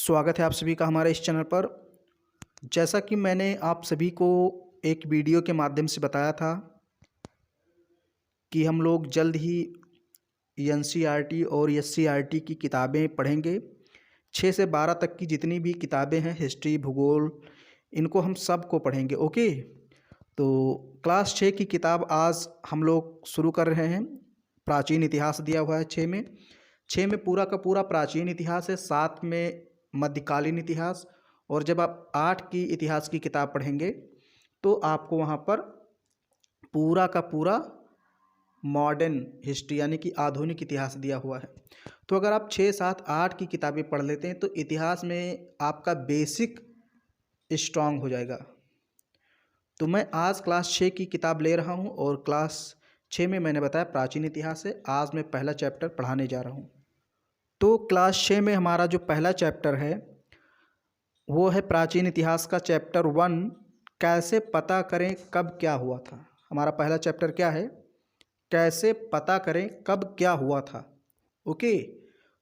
स्वागत है आप सभी का हमारे इस चैनल पर। जैसा कि मैंने आप सभी को एक वीडियो के माध्यम से बताया था कि हम लोग जल्द ही एनसीईआरटी और एससीईआरटी की किताबें पढ़ेंगे। 6 से 12 तक की जितनी भी किताबें हैं, हिस्ट्री, भूगोल, इनको हम सब को पढ़ेंगे। ओके, तो क्लास 6 की किताब आज हम लोग शुरू कर रहे हैं। प्राचीन इतिहास दिया हुआ है 6 में पूरा का पूरा प्राचीन इतिहास है, 7 में मध्यकालीन इतिहास। और जब आप 8 की इतिहास की किताब पढ़ेंगे तो आपको वहाँ पर पूरा का पूरा मॉडर्न हिस्ट्री यानी कि आधुनिक इतिहास दिया हुआ है। तो अगर आप 6, 7, 8 की किताबें पढ़ लेते हैं तो इतिहास में आपका बेसिक स्ट्रांग हो जाएगा। तो मैं आज क्लास 6 की किताब ले रहा हूँ और क्लास 6 में मैंने बताया प्राचीन इतिहास है। आज मैं पहला चैप्टर पढ़ाने जा रहा हूँ। तो क्लास 6 में हमारा जो पहला चैप्टर है वो है प्राचीन इतिहास का चैप्टर 1, कैसे पता करें कब क्या हुआ था। हमारा पहला चैप्टर क्या है? कैसे पता करें कब क्या हुआ था। ओके,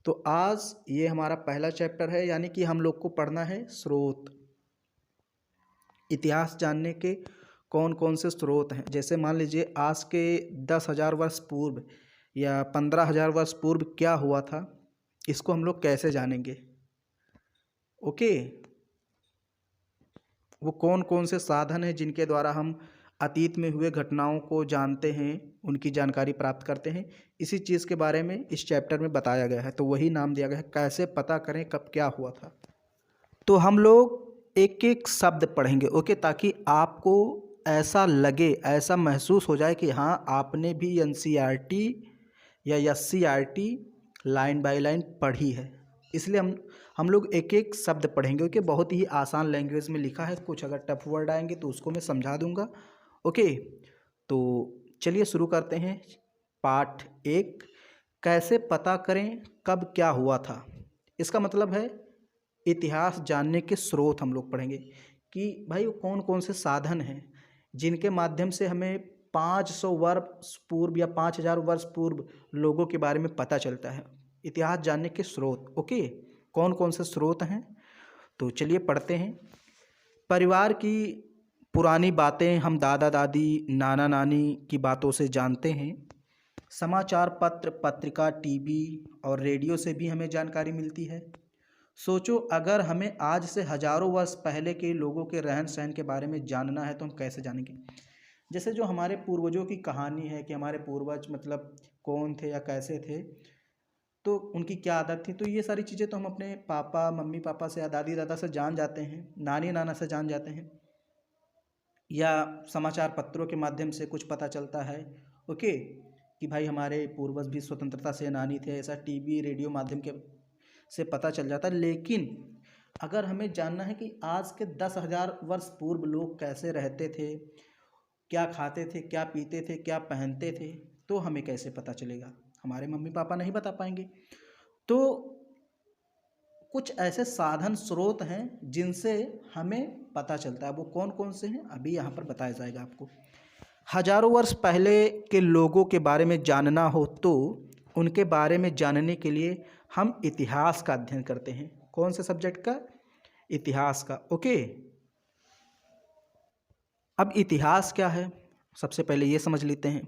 तो आज ये हमारा पहला चैप्टर है, यानी कि हम लोग को पढ़ना है स्रोत। इतिहास जानने के कौन कौन से स्रोत हैं। जैसे मान लीजिए आज के 10,000 वर्ष पूर्व या 15,000 वर्ष पूर्व क्या हुआ था, इसको हम लोग कैसे जानेंगे। ओके, वो कौन कौन से साधन हैं जिनके द्वारा हम अतीत में हुए घटनाओं को जानते हैं, उनकी जानकारी प्राप्त करते हैं। इसी चीज़ के बारे में इस चैप्टर में बताया गया है। तो वही नाम दिया गया है, कैसे पता करें कब क्या हुआ था। तो हम लोग एक एक शब्द पढ़ेंगे, ओके, ताकि आपको ऐसा लगे, ऐसा महसूस हो जाए कि हाँ आपने भी एनसीईआरटी या एससीईआरटी लाइन बाय लाइन पढ़ी है। इसलिए हम लोग एक एक शब्द पढ़ेंगे। ओके, बहुत ही आसान लैंग्वेज में लिखा है, कुछ अगर टफ वर्ड आएंगे तो उसको मैं समझा दूंगा। ओके, तो चलिए शुरू करते हैं। पार्ट 1, कैसे पता करें कब क्या हुआ था। इसका मतलब है इतिहास जानने के स्रोत हम लोग पढ़ेंगे कि भाई वो कौन कौन से साधन हैं जिनके माध्यम से हमें 500 वर्ष पूर्व या 5,000 वर्ष पूर्व लोगों के बारे में पता चलता है। इतिहास जानने के स्रोत, ओके, कौन कौन से स्रोत हैं। तो चलिए पढ़ते हैं। परिवार की पुरानी बातें हम दादा दादी, नाना नानी की बातों से जानते हैं। समाचार पत्र, पत्रिका, टीवी और रेडियो से भी हमें जानकारी मिलती है। सोचो, अगर हमें आज से हजारों वर्ष पहले के लोगों के रहन सहन के बारे में जानना है तो हम कैसे जानेंगे। जैसे जो हमारे पूर्वजों की कहानी है कि हमारे पूर्वज मतलब कौन थे या कैसे थे, तो उनकी क्या आदत थी, तो ये सारी चीज़ें तो हम अपने पापा, मम्मी पापा से या दादी दादा से जान जाते हैं, नानी नाना से जान जाते हैं, या समाचार पत्रों के माध्यम से कुछ पता चलता है। ओके, कि भाई हमारे पूर्वज भी स्वतंत्रता सेनानी थे, ऐसा टीवी रेडियो माध्यम के से पता चल जाता है। लेकिन अगर हमें जानना है कि आज के 10,000 वर्ष पूर्व लोग कैसे रहते थे, क्या खाते थे, क्या पीते थे, क्या पहनते थे, तो हमें कैसे पता चलेगा। हमारे मम्मी पापा नहीं बता पाएंगे। तो कुछ ऐसे साधन स्रोत हैं जिनसे हमें पता चलता है। वो कौन कौन से हैं अभी यहाँ पर बताया जाएगा आपको। हजारों वर्ष पहले के लोगों के बारे में जानना हो तो उनके बारे में जानने के लिए हम इतिहास का अध्ययन करते हैं। कौन से सब्जेक्ट का? इतिहास का। ओके, अब इतिहास क्या है सबसे पहले ये समझ लेते हैं।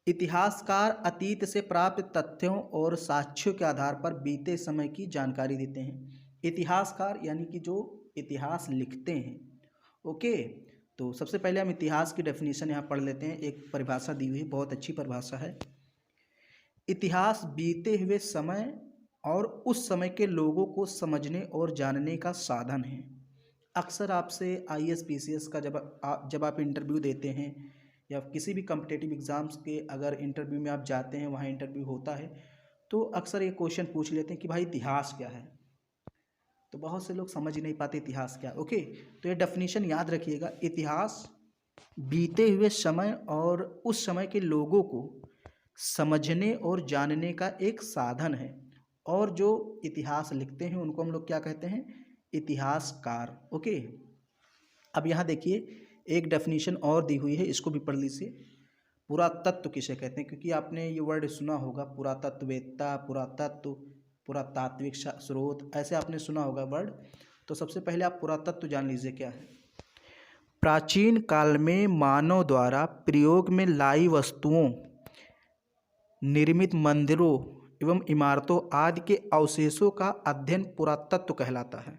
इतिहासकार अतीत से प्राप्त तथ्यों और साक्ष्यों के आधार पर बीते समय की जानकारी देते हैं। इतिहासकार यानी कि जो इतिहास लिखते हैं। ओके, तो सबसे पहले हम इतिहास की डेफिनेशन यहाँ पढ़ लेते हैं। एक परिभाषा दी हुई है, बहुत अच्छी परिभाषा है। इतिहास बीते हुए समय और उस समय के लोगों को समझने और जानने का साधन है। अक्सर आपसे IAS PCS का जब आप इंटरव्यू देते हैं या किसी भी कम्पिटेटिव एग्ज़ाम्स के अगर इंटरव्यू में आप जाते हैं, वहाँ इंटरव्यू होता है, तो अक्सर ये क्वेश्चन पूछ लेते हैं कि भाई इतिहास क्या है। तो बहुत से लोग समझ ही नहीं पाते इतिहास क्या है। ओके, तो ये डेफिनेशन याद रखिएगा। इतिहास बीते हुए समय और उस समय के लोगों को समझने और जानने का एक साधन है। और जो इतिहास लिखते हैं उनको हम लोग क्या कहते हैं? इतिहासकार। ओके, अब यहाँ देखिए एक डेफिनेशन और दी हुई है, इसको भी पढ़ लीजिए। पुरातत्व किसे कहते हैं? क्योंकि आपने ये वर्ड सुना होगा, पुरातत्ववेत्ता, पुरातत्व, पुरातात्विक स्रोत, ऐसे आपने सुना होगा वर्ड। तो सबसे पहले आप पुरातत्व जान लीजिए क्या है। प्राचीन काल में मानव द्वारा प्रयोग में लाई वस्तुओं, निर्मित मंदिरों एवं इमारतों आदि के अवशेषों का अध्ययन पुरातत्व कहलाता है।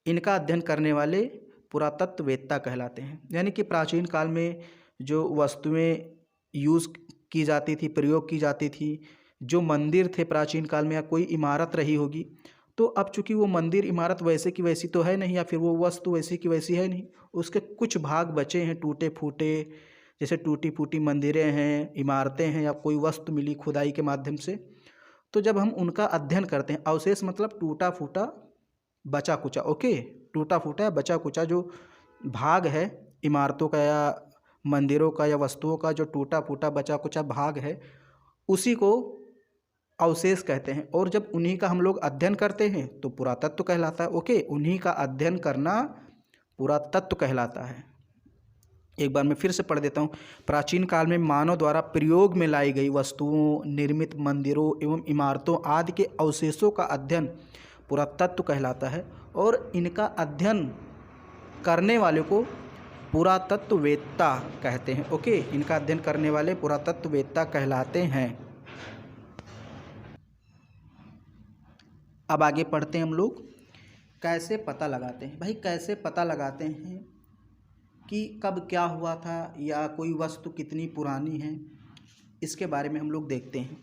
इनका अध्ययन करने वाले पुरातत्ववेत्ता कहलाते हैं। यानी कि प्राचीन काल में जो वस्तुएं यूज़ की जाती थी, प्रयोग की जाती थी, जो मंदिर थे प्राचीन काल में, या कोई इमारत रही होगी, तो अब चूंकि वो मंदिर इमारत वैसे की वैसी तो है नहीं, या फिर वो वस्तु वैसी की वैसी है नहीं, उसके कुछ भाग बचे हैं टूटे फूटे, जैसे टूटी फूटी मंदिरें हैं, इमारतें हैं, या कोई वस्तु मिली खुदाई के माध्यम से। तो जब हम उनका अध्ययन करते हैं, अवशेष मतलब टूटा फूटा बचा कुचा, ओके, टूटा फूटा या बचा कुचा जो भाग है इमारतों का या मंदिरों का या वस्तुओं का, जो टूटा फूटा बचा कुचा भाग है, उसी को अवशेष कहते हैं। और जब उन्हीं का हम लोग अध्ययन करते हैं तो पुरातत्व कहलाता है। ओके, उन्हीं का अध्ययन करना पुरातत्व कहलाता है। एक बार मैं फिर से पढ़ देता हूँ। प्राचीन काल में मानव द्वारा प्रयोग में लाई गई वस्तुओं, निर्मित मंदिरों एवं इमारतों आदि के अवशेषों का अध्ययन पुरातत्व कहलाता है, और इनका अध्ययन करने वाले को पुरातत्ववेत्ता कहते हैं। ओके, इनका अध्ययन करने वाले पुरातत्ववेत्ता कहलाते हैं। अब आगे पढ़ते हैं हम लोग, कैसे पता लगाते हैं। भाई कैसे पता लगाते हैं कि कब क्या हुआ था या कोई वस्तु कितनी पुरानी है, इसके बारे में हम लोग देखते हैं।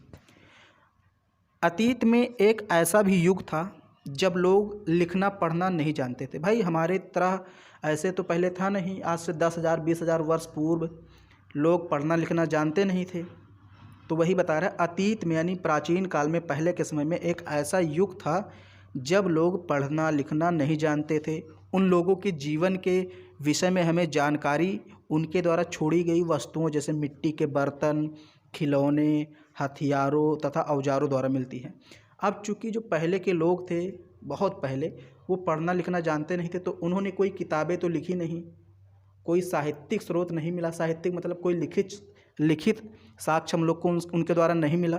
अतीत में एक ऐसा भी युग था जब लोग लिखना पढ़ना नहीं जानते थे। भाई हमारे तरह ऐसे तो पहले था नहीं, आज से 10,000 20,000 वर्ष पूर्व लोग पढ़ना लिखना जानते नहीं थे। तो वही बता रहा है, अतीत में यानी प्राचीन काल में, पहले के समय में एक ऐसा युग था जब लोग पढ़ना लिखना नहीं जानते थे। उन लोगों के जीवन के विषय में हमें जानकारी उनके द्वारा छोड़ी गई वस्तुओं जैसे मिट्टी के बर्तन, खिलौने, हथियारों तथा औजारों द्वारा मिलती है। अब चूँकि जो पहले के लोग थे, बहुत पहले, वो पढ़ना लिखना जानते नहीं थे, तो उन्होंने कोई किताबें तो लिखी नहीं, कोई साहित्यिक स्रोत नहीं मिला। साहित्यिक मतलब कोई लिखित साक्ष्य हम लोग को उनके द्वारा नहीं मिला।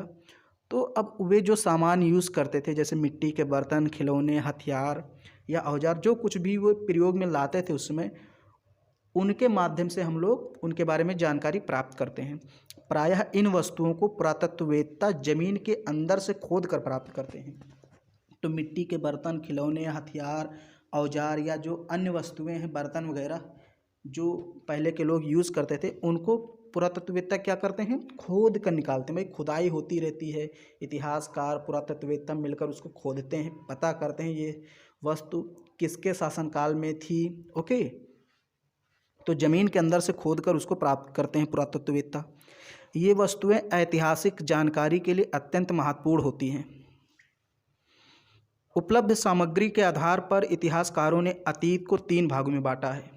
तो अब वे जो सामान यूज़ करते थे, जैसे मिट्टी के बर्तन, खिलौने, हथियार या औजार, जो कुछ भी वो प्रयोग में लाते थे उस समय, उनके माध्यम से हम लोग उनके बारे में जानकारी प्राप्त करते हैं। प्रायः इन वस्तुओं को पुरातत्ववेत्ता जमीन के अंदर से खोद कर प्राप्त करते हैं। तो मिट्टी के बर्तन, खिलौने, हथियार, औजार या जो अन्य वस्तुएं हैं, बर्तन वगैरह जो पहले के लोग यूज़ करते थे, उनको पुरातत्ववेत्ता क्या करते हैं, खोद कर निकालते हैं। भाई खुदाई होती रहती है, इतिहासकार पुरातत्ववेत्ता मिलकर उसको खोदते हैं, पता करते हैं ये वस्तु किसके शासनकाल में थी। ओके, तो ज़मीन के अंदर से खोद कर उसको प्राप्त करते हैं पुरातत्ववेत्ता। ये वस्तुएं ऐतिहासिक जानकारी के लिए अत्यंत महत्वपूर्ण होती हैं। उपलब्ध सामग्री के आधार पर इतिहासकारों ने अतीत को 3 भागों में बांटा है।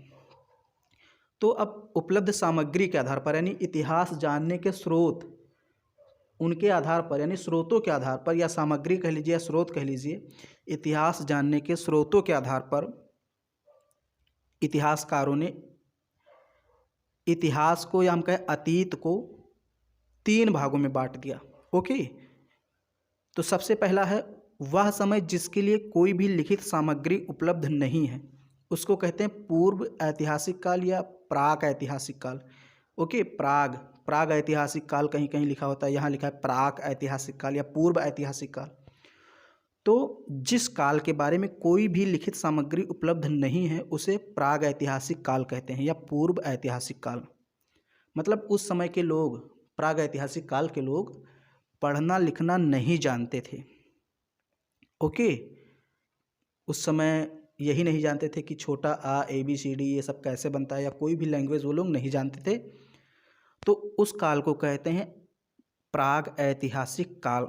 तो अब उपलब्ध सामग्री के आधार पर, यानी इतिहास जानने के स्रोत, उनके आधार पर, यानी स्रोतों के आधार पर, या सामग्री कह लीजिए या स्रोत कह लीजिए, इतिहास जानने के स्रोतों के आधार पर इतिहासकारों ने इतिहास को, या हम कहें अतीत को, 3 भागों में बांट दिया। ओके, तो सबसे पहला है वह समय जिसके लिए कोई भी लिखित सामग्री उपलब्ध नहीं है, उसको कहते हैं पूर्व ऐतिहासिक काल या प्राक ऐतिहासिक काल। ओके, प्राग ऐतिहासिक काल कहीं कहीं लिखा होता है, यहाँ लिखा है प्राक ऐतिहासिक काल या पूर्व ऐतिहासिक काल। तो जिस काल के बारे में कोई भी लिखित सामग्री उपलब्ध नहीं है उसे प्राग ऐतिहासिक काल कहते हैं, या पूर्व ऐतिहासिक काल। मतलब उस समय के लोग, प्राग ऐतिहासिक काल के लोग, पढ़ना लिखना नहीं जानते थे। ओके, उस समय यही नहीं जानते थे कि छोटा आ, ABCD ये सब कैसे बनता है, या कोई भी लैंग्वेज वो लोग नहीं जानते थे। तो उस काल को कहते हैं प्राग ऐतिहासिक काल।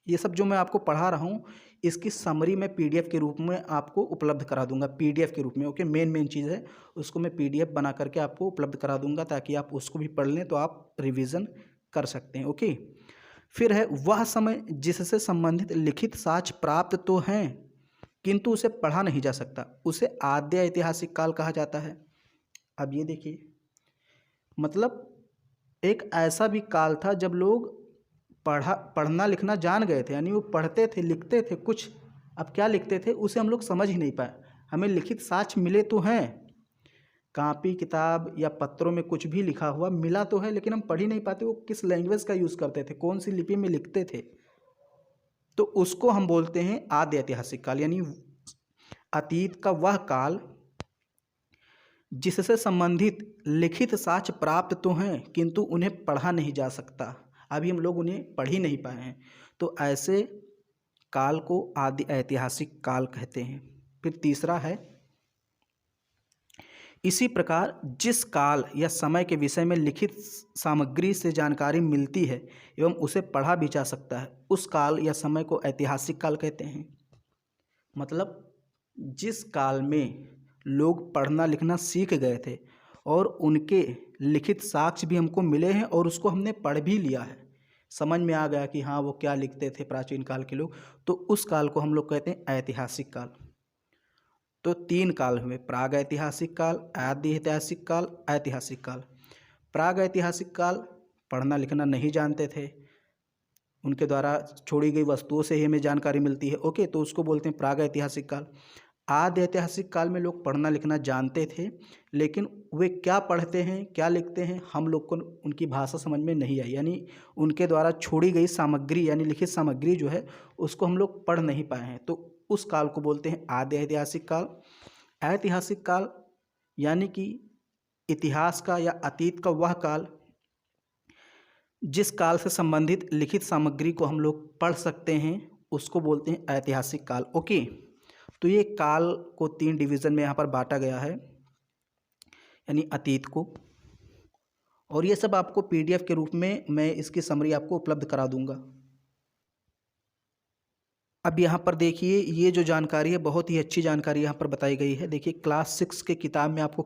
ये सब जो मैं आपको पढ़ा रहा हूँ, इसकी समरी मैं PDF के रूप में आपको उपलब्ध करा दूंगा, PDF के रूप में। ओके, मेन चीज़ है उसको मैं PDF बना करके आपको उपलब्ध करा दूंगा, ताकि आप उसको भी पढ़ लें तो आप रिवीजन कर सकते हैं। ओके, फिर है वह समय जिससे संबंधित लिखित साक्ष्य प्राप्त तो हैं किंतु उसे पढ़ा नहीं जा सकता, उसे आद्य ऐतिहासिक काल कहा जाता है। अब ये देखिए, मतलब एक ऐसा भी काल था जब लोग पढ़ना लिखना जान गए थे, यानी वो पढ़ते थे लिखते थे कुछ, अब क्या लिखते थे उसे हम लोग समझ ही नहीं पाए। हमें लिखित साक्ष्य मिले तो हैं, कॉपी किताब या पत्रों में कुछ भी लिखा हुआ मिला तो है, लेकिन हम पढ़ ही नहीं पाते वो किस लैंग्वेज का यूज़ करते थे, कौन सी लिपि में लिखते थे। तो उसको हम बोलते हैं आद्य ऐतिहासिक काल, यानी अतीत का वह काल जिससे संबंधित लिखित साक्ष्य प्राप्त तो हैं किंतु उन्हें पढ़ा नहीं जा सकता, अभी हम लोग उन्हें पढ़ ही नहीं पाए हैं। तो ऐसे काल को आदि ऐतिहासिक काल कहते हैं। फिर तीसरा है, इसी प्रकार जिस काल या समय के विषय में लिखित सामग्री से जानकारी मिलती है एवं उसे पढ़ा भी जा सकता है, उस काल या समय को ऐतिहासिक काल कहते हैं। मतलब जिस काल में लोग पढ़ना लिखना सीख गए थे और उनके लिखित साक्ष्य भी हमको मिले हैं और उसको हमने पढ़ भी लिया है, समझ में आ गया कि हाँ वो क्या लिखते थे प्राचीन काल के लोग, तो उस काल को हम लोग कहते हैं ऐतिहासिक काल। तो 3 काल हुए, प्राग ऐतिहासिक काल, आदि ऐतिहासिक काल, ऐतिहासिक काल। प्राग ऐतिहासिक काल पढ़ना लिखना नहीं जानते थे, उनके द्वारा छोड़ी गई वस्तुओं से ही हमें जानकारी मिलती है, ओके, तो उसको बोलते हैं प्राग ऐतिहासिक काल। आदि ऐतिहासिक काल में लोग पढ़ना लिखना जानते थे, लेकिन वे क्या पढ़ते हैं क्या लिखते हैं हम लोग को उनकी भाषा समझ में नहीं आई, यानी उनके द्वारा छोड़ी गई सामग्री यानी लिखित सामग्री जो है उसको हम लोग पढ़ नहीं पाए हैं, तो उस काल को बोलते हैं आदि ऐतिहासिक काल। ऐतिहासिक काल यानी कि इतिहास का या अतीत का वह काल जिस काल से संबंधित लिखित सामग्री को हम लोग पढ़ सकते हैं उसको बोलते हैं ऐतिहासिक काल, ओके। तो ये काल को 3 डिवीज़न में यहाँ पर बांटा गया है, यानी अतीत को, और ये सब आपको PDF के रूप में मैं इसकी समरी आपको उपलब्ध करा दूंगा। अब यहाँ पर देखिए ये जो जानकारी है बहुत ही अच्छी जानकारी यहाँ पर बताई गई है। देखिए क्लास 6 के किताब में आपको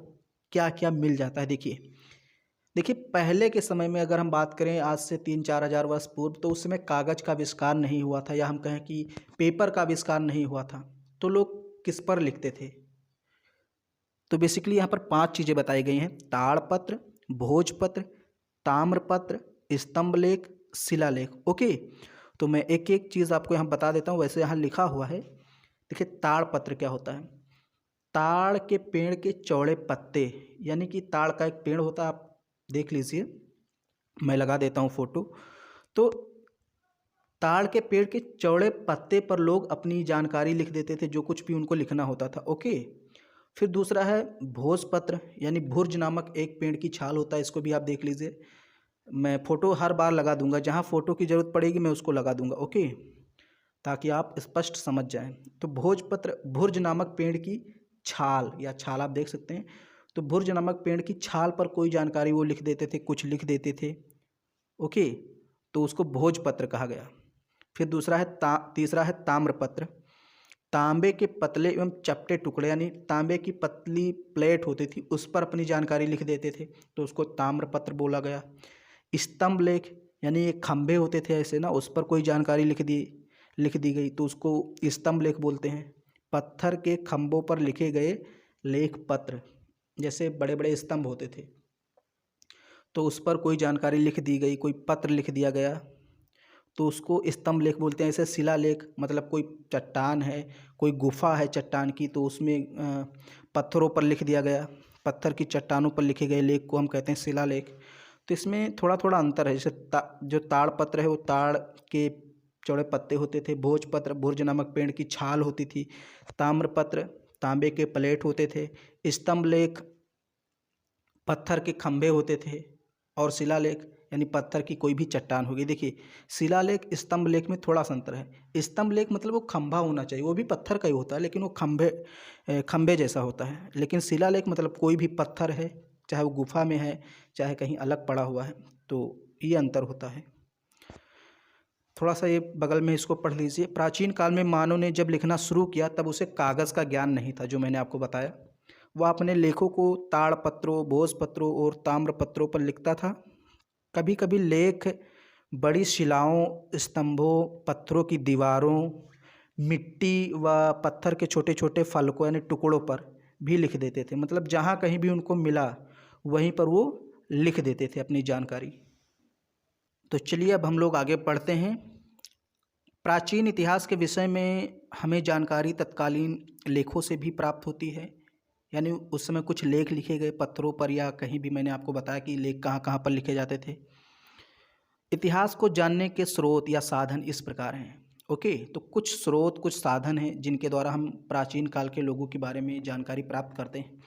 क्या क्या मिल जाता है। देखिए पहले के समय में अगर हम बात करें आज से 3-4 हज़ार वर्ष पूर्व, तो उस समय कागज़ का आविष्कार नहीं हुआ था, या हम कहें कि पेपर का आविष्कार नहीं हुआ था, तो लोग किस पर लिखते थे। तो बेसिकली यहाँ पर 5 चीज़ें बताई गई हैं, ताड़पत्र, भोजपत्र, ताम्रपत्र, स्तंभलेख, शिलालेख, ओके। तो मैं एक एक चीज़ आपको यहाँ बता देता हूँ। वैसे यहाँ लिखा हुआ है, देखिए ताड़पत्र क्या होता है। ताड़ के पेड़ के चौड़े पत्ते, यानी कि ताड़ का एक पेड़ होता है, आप देख लीजिए, मैं लगा देता हूँ फोटो। तो ताड़ के पेड़ के चौड़े पत्ते पर लोग अपनी जानकारी लिख देते थे, जो कुछ भी उनको लिखना होता था, ओके। फिर दूसरा है भोजपत्र, यानी भुर्ज नामक एक पेड़ की छाल होता है, इसको भी आप देख लीजिए, मैं फ़ोटो हर बार लगा दूंगा, जहाँ फ़ोटो की ज़रूरत पड़ेगी मैं उसको लगा दूंगा, ओके, ताकि आप स्पष्ट समझ जाएं। तो भोजपत्र भुर्ज नामक पेड़ की छाल या छाल आप देख सकते हैं। तो भुर्ज नामक पेड़ की छाल पर कोई जानकारी वो लिख देते थे, कुछ लिख देते थे, ओके, तो उसको भोजपत्र कहा गया। फिर दूसरा है तीसरा है ताम्रपत्र, तांबे के पतले एवं चपटे टुकड़े, यानी तांबे की पतली प्लेट होती थी उस पर अपनी जानकारी लिख देते थे, तो उसको ताम्रपत्र बोला गया। स्तंभ लेख, यानी ये खंभे होते थे ऐसे ना, उस पर कोई जानकारी लिख दी गई, तो उसको स्तंभ लेख बोलते हैं। पत्थर के खंभों पर लिखे गए लेख पत्र, जैसे बड़े बड़े स्तंभ होते थे, तो उस पर कोई जानकारी लिख दी गई, कोई पत्र लिख दिया गया, तो उसको स्तंभ लेख बोलते हैं। ऐसे शिलालेख, मतलब कोई चट्टान है, कोई गुफा है चट्टान की, तो उसमें पत्थरों पर लिख दिया गया, पत्थर की चट्टानों पर लिखे गए लेख को हम कहते हैं शिलालेख। तो इसमें थोड़ा थोड़ा अंतर है, जैसे जो ताड़पत्र है वो ताड़ के चौड़े पत्ते होते थे, भोजपत्र भुर्ज नामक पेड़ की छाल होती थी, ताम्रपत्र तांबे के प्लेट होते थे, स्तंभ लेख पत्थर के खंभे होते थे, और शिलालेख यानी पत्थर की कोई भी चट्टान होगी। देखिए शिलालेख स्तंभ लेख में थोड़ा सा अंतर है। स्तंभ लेख मतलब वो खंभा होना चाहिए, वो भी पत्थर का ही होता है, लेकिन वो खंभे जैसा होता है। लेकिन शिलालेख मतलब कोई भी पत्थर है, चाहे वो गुफा में है चाहे कहीं अलग पड़ा हुआ है, तो ये अंतर होता है। थोड़ा सा ये बगल में इसको पढ़ लीजिए। प्राचीन काल में मानव ने जब लिखना शुरू किया तब उसे कागज़ का ज्ञान नहीं था, जो मैंने आपको बताया। वह अपने लेखों को ताड़पत्रों, भोजपत्रों और ताम्रपत्रों पर लिखता था। कभी कभी लेख बड़ी शिलाओं, स्तंभों, पत्थरों की दीवारों, मिट्टी व पत्थर के छोटे छोटे फलकों यानी टुकड़ों पर भी लिख देते थे। मतलब जहाँ कहीं भी उनको मिला वहीं पर वो लिख देते थे अपनी जानकारी। तो चलिए अब हम लोग आगे पढ़ते हैं। प्राचीन इतिहास के विषय में हमें जानकारी तत्कालीन लेखों से भी प्राप्त होती है, यानी उस समय कुछ लेख लिखे गए पत्थरों पर या कहीं भी। मैंने आपको बताया कि लेख कहाँ कहाँ पर लिखे जाते थे। इतिहास को जानने के स्रोत या साधन इस प्रकार हैं। ओके, तो कुछ स्रोत, कुछ साधन हैं जिनके द्वारा हम प्राचीन काल के लोगों के बारे में जानकारी प्राप्त करते हैं।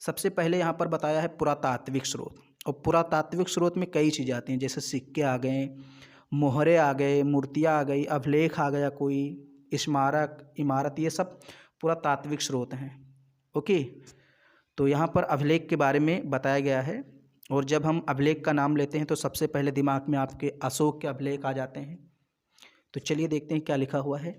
सबसे पहले यहाँ पर बताया है पुरातात्विक स्रोत। और पुरातात्विक स्रोत में कई चीज़ें आती हैं, जैसे सिक्के आ गए, मोहरे आ गए, मूर्तियाँ आ गई, अभिलेख आ गया, कोई स्मारक, इमारत, ये सब पुरातात्विक स्रोत हैं। ओके, तो यहाँ पर अभिलेख के बारे में बताया गया है। और जब हम अभिलेख का नाम लेते हैं तो सबसे पहले दिमाग में आपके अशोक के अभिलेख आ जाते हैं। तो चलिए देखते हैं क्या लिखा हुआ है।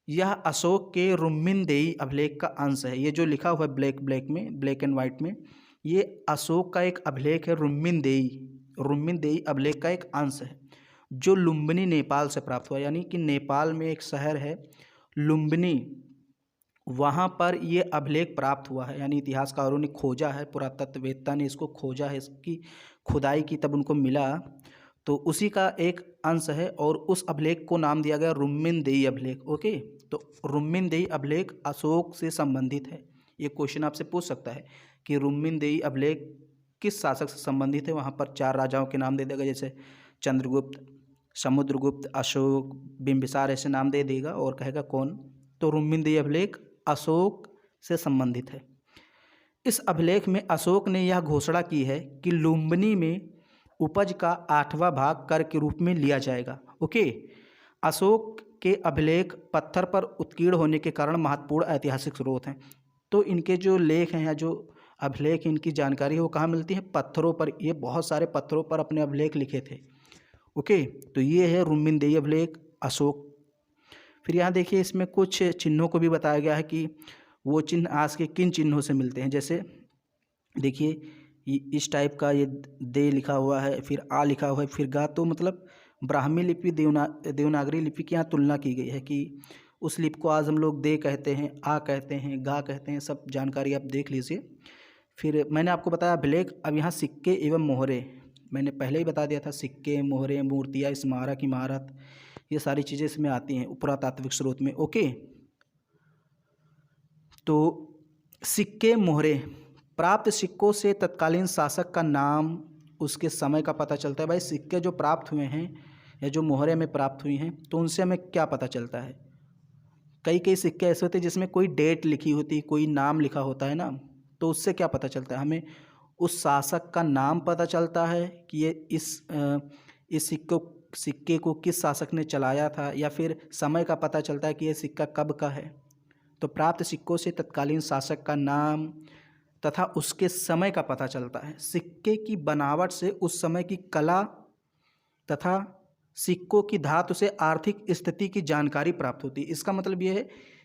यह अशोक के रुम्मिनदेई अभिलेख का अंश है। ये जो लिखा हुआ है ब्लैक एंड वाइट में, ये अशोक का एक अभिलेख है। रुम्मिनदेई अभिलेख का एक अंश है जो लुम्बिनी, नेपाल से प्राप्त हुआ। यानी कि नेपाल में एक शहर है लुम्बिनी, वहाँ पर ये अभिलेख प्राप्त हुआ है। यानी इतिहासकारों ने खोजा है, पुरातत्ववेत्ता ने इसको खोजा है, इसकी खुदाई की, तब उनको मिला। तो उसी का एक अंश है और उस अभिलेख को नाम दिया गया रुम्मिनदेई अभिलेख। ओके, तो रुम्मिनदेई अभिलेख अशोक से संबंधित है। ये क्वेश्चन आपसे पूछ सकता है कि रुम्मिनदेई अभिलेख किस शासक से संबंधित है। वहाँ पर 4 राजाओं के नाम दे देगा, जैसे चंद्रगुप्त, समुद्रगुप्त, अशोक, बिंबिसार, ऐसे नाम दे देगा और कहेगा कौन। तो रुम्मिनदेई अभिलेख अशोक से संबंधित है। इस अभिलेख में अशोक ने यह घोषणा की है कि लुम्बिनी में उपज का 8वां भाग कर के रूप में लिया जाएगा। ओके, अशोक के अभिलेख पत्थर पर उत्कीर्ण होने के कारण महत्वपूर्ण ऐतिहासिक स्रोत हैं। तो इनके जो लेख हैं या जो अभिलेख, इनकी जानकारी है वो कहाँ मिलती है? पत्थरों पर। ये बहुत सारे पत्थरों पर अपने अभिलेख लिखे थे। ओके, तो ये है रुम्मिनदेई अभिलेख अशोक। फिर यहाँ देखिए, इसमें कुछ चिन्हों को भी बताया गया है कि वो चिन्ह आज के किन चिन्हों से मिलते हैं। जैसे देखिए, इस टाइप का ये दे लिखा हुआ है, फिर आ लिखा हुआ है, फिर गा। तो मतलब ब्राह्मी लिपि देवनागरी लिपि की यहाँ तुलना की गई है कि उस लिपि को आज हम लोग दे कहते हैं, आ कहते हैं, गा कहते हैं। सब जानकारी आप देख लीजिए। फिर मैंने आपको बताया अभिलेख। अब यहाँ सिक्के एवं मोहरे, मैंने पहले ही बता दिया था, सिक्के, मोहरे, मूर्तियाँ, स्मारक, इमारत, ये सारी चीज़ें इसमें आती हैं पुरातात्विक स्रोत में। ओके, तो सिक्के, मोहरे, प्राप्त सिक्कों से तत्कालीन शासक का नाम, उसके समय का पता चलता है। भाई सिक्के जो प्राप्त हुए हैं या जो मोहरे में प्राप्त हुई हैं, तो उनसे हमें क्या पता चलता है? कई सिक्के ऐसे होते हैं जिसमें कोई डेट लिखी होती है, कोई नाम लिखा होता है ना, तो उससे क्या पता चलता है? हमें उस शासक का नाम पता चलता है कि ये इस सिक्के को किस शासक ने चलाया था, या फिर समय का पता चलता है कि ये सिक्का कब का है। तो प्राप्त सिक्कों से तत्कालीन शासक का नाम तथा उसके समय का पता चलता है। सिक्के की बनावट से उस समय की कला तथा सिक्कों की धातु से आर्थिक स्थिति की जानकारी प्राप्त होती है। इसका मतलब ये है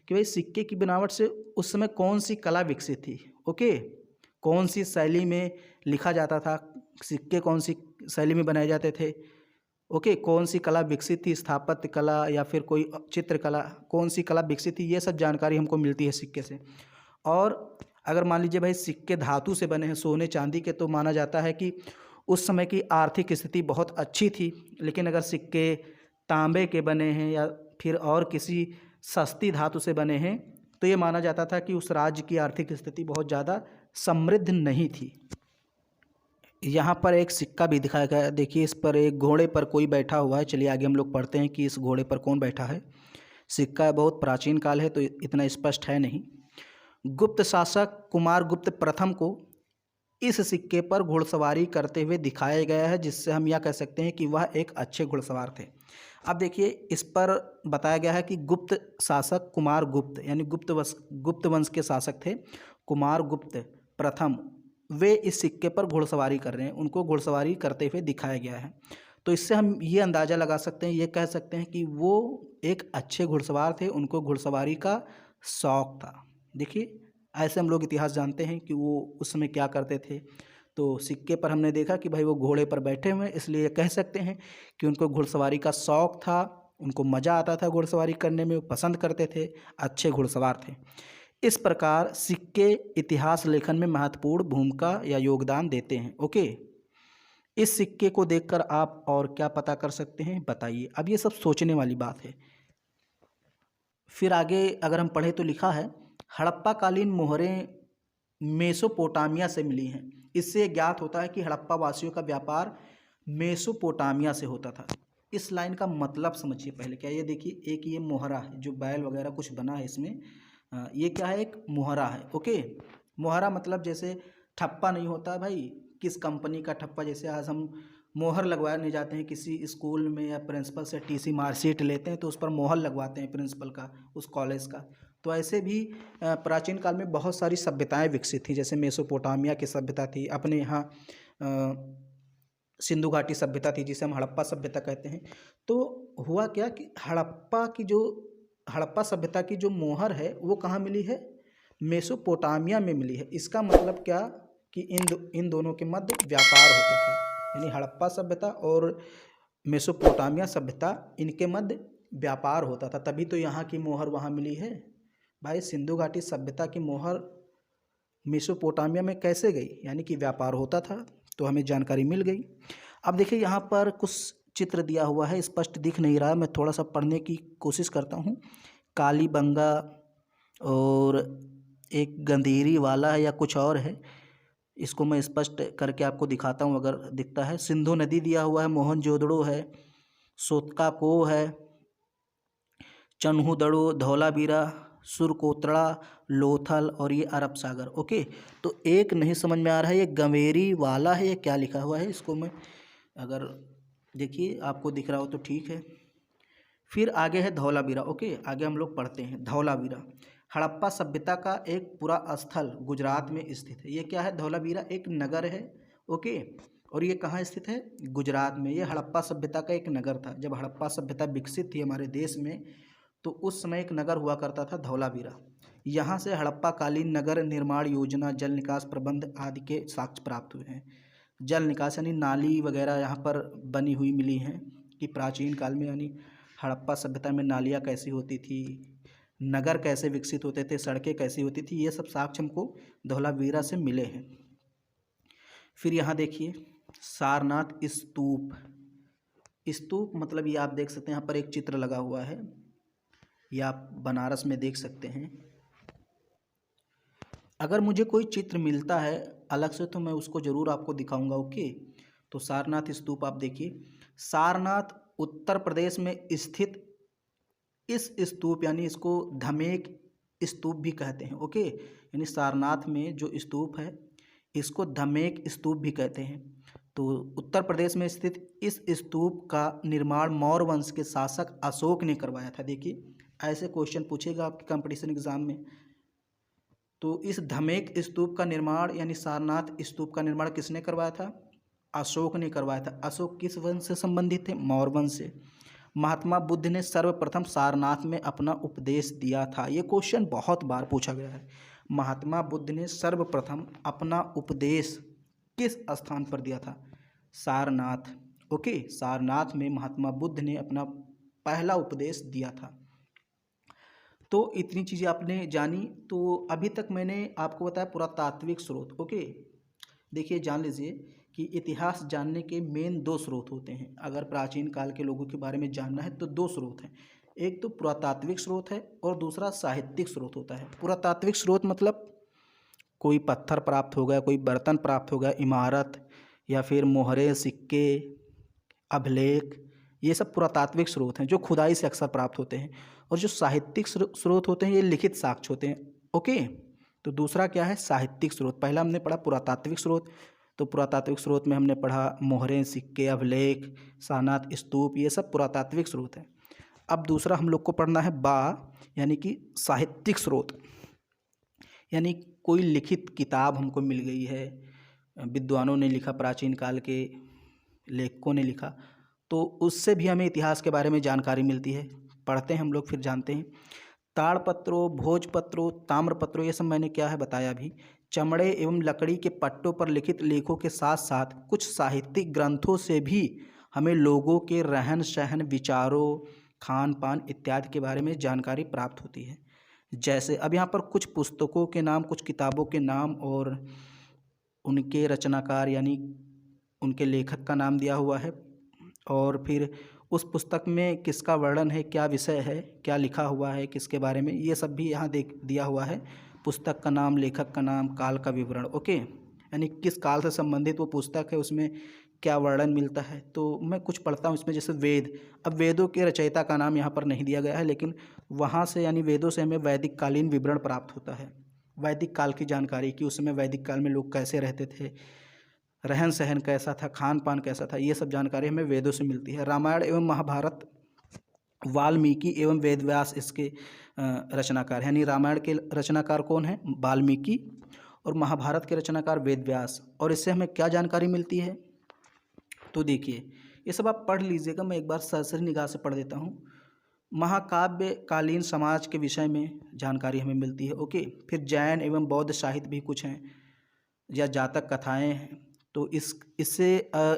कि भाई सिक्के की बनावट से उस समय कौन सी कला विकसित थी। ओके, कौन सी शैली में लिखा जाता था, सिक्के कौन सी शैली में बनाए जाते थे। ओके, कौन सी कला विकसित थी, स्थापत्य कला या फिर कोई चित्रकला, कौन सी कला विकसित थी, ये सब जानकारी हमको मिलती है सिक्के से। और अगर मान लीजिए भाई सिक्के धातु से बने हैं, सोने चांदी के, तो माना जाता है कि उस समय की आर्थिक स्थिति बहुत अच्छी थी। लेकिन अगर सिक्के तांबे के बने हैं या फिर और किसी सस्ती धातु से बने हैं, तो ये माना जाता था कि उस राज्य की आर्थिक स्थिति बहुत ज़्यादा समृद्ध नहीं थी। यहाँ पर एक सिक्का भी दिखाया गया है। देखिए, इस पर एक घोड़े पर कोई बैठा हुआ है। चलिए आगे हम लोग पढ़ते हैं कि इस घोड़े पर कौन बैठा है। सिक्का बहुत प्राचीन काल है तो इतना स्पष्ट है नहीं। गुप्त शासक कुमारगुप्त प्रथम को इस सिक्के पर घुड़सवारी करते हुए दिखाया गया है, जिससे हम यह कह सकते हैं कि वह एक अच्छे घुड़सवार थे। अब देखिए, इस पर बताया गया है कि गुप्त शासक कुमारगुप्त, यानी गुप्त वंश के शासक थे कुमारगुप्त प्रथम, वे इस सिक्के पर घुड़सवारी कर रहे हैं, उनको घुड़सवारी करते हुए दिखाया गया है। तो इससे हम ये अंदाज़ा लगा सकते हैं, ये कह सकते हैं कि वो एक अच्छे घुड़सवार थे, उनको घुड़सवारी का शौक़ था। देखिए, ऐसे हम लोग इतिहास जानते हैं कि वो उस समय क्या करते थे। तो सिक्के पर हमने देखा कि भाई वो घोड़े पर बैठे हुए हैं, इसलिए कह सकते हैं कि उनको घुड़सवारी का शौक़ था, उनको मज़ा आता था घुड़सवारी करने में, वो पसंद करते थे, अच्छे घुड़सवार थे। इस प्रकार सिक्के इतिहास लेखन में महत्वपूर्ण भूमिका या योगदान देते हैं। ओके, इस सिक्के को देखकर आप और क्या पता कर सकते हैं, बताइए। अब ये सब सोचने वाली बात है। फिर आगे अगर हम पढ़े तो लिखा है, हड़प्पा कालीन मोहरें मेसोपोटामिया से मिली हैं। इससे ज्ञात होता है कि हड़प्पा वासियों का व्यापार मेसोपोटामिया से होता था। इस लाइन का मतलब समझिए पहले क्या। ये देखिए, एक ये मोहरा है जो बैल वगैरह कुछ बना है इसमें, ये क्या है, एक मोहरा है। ओके, मोहरा मतलब जैसे ठप्पा नहीं होता भाई, किस कंपनी का ठप्पा, जैसे आज हम मोहर लगवाने जाते हैं किसी स्कूल में या प्रिंसिपल से टीसी मार्कशीट लेते हैं तो उस पर मोहर लगवाते हैं प्रिंसिपल का, उस कॉलेज का। तो ऐसे भी प्राचीन काल में बहुत सारी सभ्यताएं विकसित थी। जैसे मेसोपोटामिया की सभ्यता थी, अपने यहाँ सिंधु घाटी सभ्यता थी जिसे हम हड़प्पा सभ्यता कहते हैं। तो हुआ क्या कि हड़प्पा सभ्यता की जो मोहर है वो कहाँ मिली है, मेसोपोटामिया में मिली है। इसका मतलब क्या कि इन दोनों के मध्य व्यापार होता था, यानी हड़प्पा सभ्यता और मेसोपोटामिया सभ्यता, इनके मध्य व्यापार होता था, तभी तो यहाँ की मोहर वहाँ मिली है। भाई सिंधु घाटी सभ्यता की मोहर मेसोपोटामिया में कैसे गई, यानी कि व्यापार होता था, तो हमें जानकारी मिल गई। अब देखिए यहाँ पर कुछ चित्र दिया हुआ है, स्पष्ट दिख नहीं रहा, मैं थोड़ा सा पढ़ने की कोशिश करता हूँ। कालीबंगा और एक गंधीरी वाला है या कुछ और है, इसको मैं स्पष्ट करके आपको दिखाता हूँ अगर दिखता है। सिंधु नदी दिया हुआ है, मोहनजोदड़ो है, सोतका को है, चन्हूदड़ो, धौलावीरा, सुरकोतड़ा, लोथल और ये अरब सागर। ओके, तो एक नहीं समझ में आ रहा है, ये गंवेरी वाला है, ये क्या लिखा हुआ है, इसको मैं अगर देखिए आपको दिख रहा हो तो ठीक है। फिर आगे है धौलावीरा। ओके, आगे हम लोग पढ़ते हैं धौलावीरा। हड़प्पा सभ्यता का एक पूरा स्थल गुजरात में स्थित है। ये क्या है, धौलावीरा एक नगर है। ओके, और ये कहाँ स्थित है, गुजरात में। ये हड़प्पा सभ्यता का एक नगर था। जब हड़प्पा सभ्यता विकसित थी हमारे देश में तो उस समय एक नगर हुआ करता था धौलावीरा। यहाँ से हड़प्पा कालीन नगर निर्माण योजना, जल निकास प्रबंध आदि के साक्ष्य प्राप्त हुए हैं। जल निकास यानी नाली वगैरह यहाँ पर बनी हुई मिली हैं कि प्राचीन काल में, यानी हड़प्पा सभ्यता में नालियाँ कैसी होती थी, नगर कैसे विकसित होते थे, सड़कें कैसी होती थी, ये सब साक्ष्य हमको धौलावीरा से मिले हैं। फिर यहाँ देखिए सारनाथ स्तूप। स्तूप मतलब ये आप देख सकते हैं, यहाँ पर एक चित्र लगा हुआ है, या आप बनारस में देख सकते हैं। अगर मुझे कोई चित्र मिलता है अलग से तो मैं उसको ज़रूर आपको दिखाऊंगा। ओके, तो सारनाथ स्तूप आप देखिए, सारनाथ उत्तर प्रदेश में स्थित इस स्तूप, यानी इसको धमेक स्तूप भी कहते हैं। ओके, यानी सारनाथ में जो स्तूप है इसको धमेक स्तूप भी कहते हैं। तो उत्तर प्रदेश में स्थित इस स्तूप का निर्माण मौर्य वंश के शासक अशोक ने करवाया था। देखिए ऐसे क्वेश्चन पूछेगा आपके कंपटीशन एग्जाम में। तो इस धमेक स्तूप का निर्माण यानी सारनाथ स्तूप का निर्माण किसने करवाया था, अशोक ने करवाया था। अशोक किस वंश से संबंधित थे, मौर्य वंश से। महात्मा बुद्ध ने सर्वप्रथम सारनाथ में अपना उपदेश दिया था। ये क्वेश्चन बहुत बार पूछा गया है। महात्मा बुद्ध ने सर्वप्रथम अपना उपदेश किस स्थान पर दिया था, सारनाथ। ओके, सारनाथ में महात्मा बुद्ध ने अपना पहला उपदेश दिया था। तो इतनी चीज़ें आपने जानी। तो अभी तक मैंने आपको बताया पुरातात्विक स्रोत। ओके, देखिए जान लीजिए कि इतिहास जानने के मेन दो स्रोत होते हैं। अगर प्राचीन काल के लोगों के बारे में जानना है तो दो स्रोत हैं, एक तो पुरातात्विक स्रोत है और दूसरा साहित्यिक स्रोत होता है। पुरातात्विक स्रोत मतलब कोई पत्थर प्राप्त हो गया, कोई बर्तन प्राप्त हो गया, इमारत या फिर मोहरे, सिक्के, अभिलेख, ये सब पुरातात्विक स्रोत हैं जो खुदाई से अक्सर प्राप्त होते हैं। और जो साहित्यिक स्रोत होते हैं ये लिखित साक्ष्य होते हैं। ओके, तो दूसरा क्या है, साहित्यिक स्रोत। पहला हमने पढ़ा पुरातात्विक स्रोत, तो पुरातात्विक स्रोत में हमने पढ़ा मोहरे, सिक्के, अभिलेख, सारनाथ स्तूप, ये सब पुरातात्विक स्रोत हैं। अब दूसरा हम लोग को पढ़ना है यानी कि साहित्यिक स्रोत, यानी कोई लिखित किताब हमको मिल गई है, विद्वानों ने लिखा, प्राचीन काल के लेखकों ने लिखा, तो उससे भी हमें इतिहास के बारे में जानकारी मिलती है। पढ़ते हैं हम लोग, फिर जानते हैं। ताड़पत्रों, भोजपत्रों, ताम्रपत्रों, ये सब मैंने क्या है बताया भी। चमड़े एवं लकड़ी के पट्टों पर लिखित लेखों के साथ साथ कुछ साहित्यिक ग्रंथों से भी हमें लोगों के रहन सहन, विचारों, खान पान इत्यादि के बारे में जानकारी प्राप्त होती है। जैसे अब यहाँ पर कुछ पुस्तकों के नाम, कुछ किताबों के नाम और उनके रचनाकार यानी उनके लेखक का नाम दिया हुआ है, और फिर उस पुस्तक में किसका वर्णन है, क्या विषय है, क्या लिखा हुआ है, किसके बारे में, ये सब भी यहाँ देख दिया हुआ है। पुस्तक का नाम, लेखक का नाम, काल का विवरण। ओके, यानी किस काल से संबंधित वो पुस्तक है, उसमें क्या वर्णन मिलता है। तो मैं कुछ पढ़ता हूँ इसमें, जैसे वेद। अब वेदों के रचयिता का नाम यहाँ पर नहीं दिया गया है, लेकिन वहाँ से यानी वेदों से हमें वैदिक कालीन विवरण प्राप्त होता है, वैदिक काल की जानकारी कि उस समय वैदिक काल में लोग कैसे रहते थे, रहन सहन कैसा था, खान पान कैसा था, ये सब जानकारी हमें वेदों से मिलती है। रामायण एवं महाभारत वाल्मीकि एवं वेद व्यास इसके रचनाकार हैं। यानी रामायण के रचनाकार कौन है, वाल्मीकि, और महाभारत के रचनाकार वेद व्यास। और इससे हमें क्या जानकारी मिलती है, तो देखिए ये सब आप पढ़ लीजिएगा, मैं एक बार सरसरी निगाह से पढ़ देता हूँ। महाकाव्य कालीन समाज के विषय में जानकारी हमें मिलती है। ओके, फिर जैन एवं बौद्ध साहित्य भी कुछ हैं, या जातक कथाएं हैं, तो इससे